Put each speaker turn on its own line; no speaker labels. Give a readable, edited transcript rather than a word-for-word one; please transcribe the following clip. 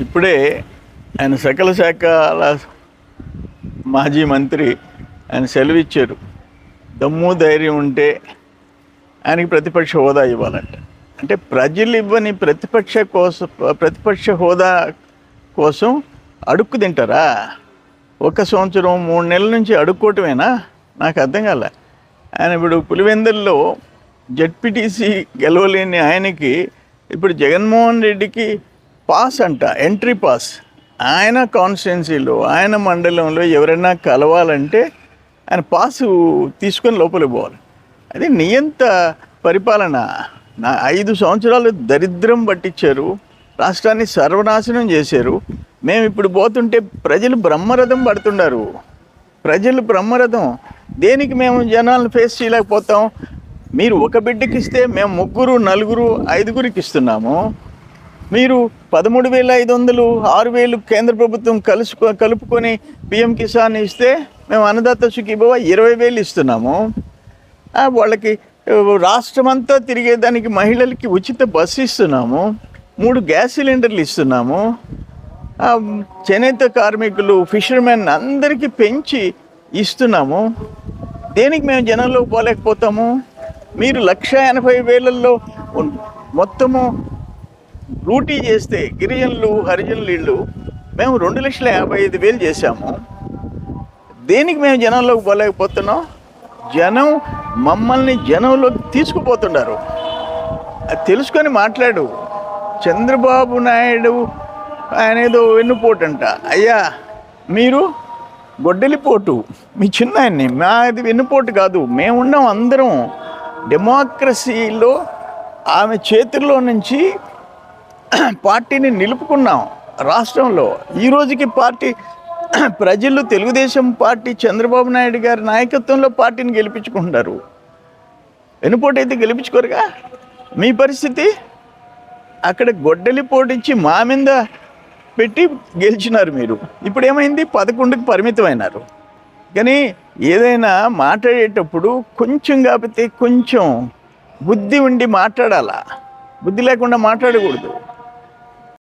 ఇప్పుడే ఆయన సకల శాఖల మాజీ మంత్రి ఆయన సెలవు ఇచ్చారు. దమ్ము ధైర్యం ఉంటే ఆయనకి ప్రతిపక్ష హోదా ఇవ్వాలంట. అంటే ప్రజలు ఇవ్వని ప్రతిపక్ష హోదా కోసం అడుక్కు తింటారా? 1 సంవత్సరం 3 నెలల నుంచి అడుక్కోవటమేనా? నాకు అర్థం కాల. ఆయన ఇప్పుడు పులివెందుల్లో జెడ్పీటీసీ గెలవలేని ఆయనకి ఇప్పుడు జగన్మోహన్ రెడ్డికి పాస్ అంట, ఎంట్రీ పాస్. ఆయన కాన్స్టిట్యున్సీలో ఆయన మండలంలో ఎవరైనా కలవాలంటే ఆయన పాసు తీసుకొని లోపలికి పోవాలి. అది నియంత పరిపాలన. 5 సంవత్సరాలు దరిద్రం పట్టించారు, రాష్ట్రాన్ని సర్వనాశనం చేశారు. మేము ఇప్పుడు పోతుంటే ప్రజలు బ్రహ్మరథం పడుతున్నారు. ప్రజలు బ్రహ్మరథం. దేనికి మేము జనాలను ఫేస్ చేయలేకపోతాం? మీరు ఒక బిడ్డకి ఇస్తే మేము 3, 4, 5గురికి ఇస్తున్నాము. మీరు 13,500, 6,000 కేంద్ర ప్రభుత్వం కలుపుకొని పిఎం కిసాన్ ఇస్తే మేము అన్నదాత సుఖీభవ 20,000 ఇస్తున్నాము. వాళ్ళకి రాష్ట్రమంతా తిరిగేదానికి మహిళలకి ఉచిత బస్సు ఇస్తున్నాము. 3 గ్యాస్ సిలిండర్లు ఇస్తున్నాము. చేనేత కార్మికులు, ఫిషర్మెన్ అందరికీ పెంచి ఇస్తున్నాము. దేనికి మేము జనంలోకి పోలేకపోతాము? మీరు 1,80,000 మొత్తము రూటీ చేస్తే గిరిజనులు, హరిజనులు ఇళ్ళు మేము 2,55,000 చేశాము. దేనికి మేము జనంలోకి పోలేకపోతున్నాం? జనం మమ్మల్ని జనంలోకి తీసుకుపోతున్నారు. అది తెలుసుకొని మాట్లాడు. చంద్రబాబు నాయుడు ఆయన ఏదో వెన్నుపోటు అంట. అయ్యా మీరు గొడ్డలిపోటు, మీ చిన్న ఆయన్ని. మాది వెన్నుపోటు కాదు. మేమున్నాం అందరం డెమోక్రసీలో. ఆమె చేతుల్లో నుంచి పార్టీని నిలుపుకున్నాం రాష్ట్రంలో. ఈ రోజుకి పార్టీ ప్రజలు తెలుగుదేశం పార్టీ చంద్రబాబు నాయుడు గారి నాయకత్వంలో పార్టీని గెలిపించుకుంటున్నారు. వెన్నుపోటు అయితే గెలిపించుకోరుగా. మీ పరిస్థితి అక్కడ గొడ్డలి పోటించి మా మీద పెట్టి గెలిచినారు మీరు. ఇప్పుడు ఏమైంది? 11కి పరిమితమైనారు. కానీ ఏదైనా మాట్లాడేటప్పుడు కొంచెం కాకపోతే కొంచెం బుద్ధి ఉండి మాట్లాడాలా. బుద్ధి లేకుండా మాట్లాడకూడదు.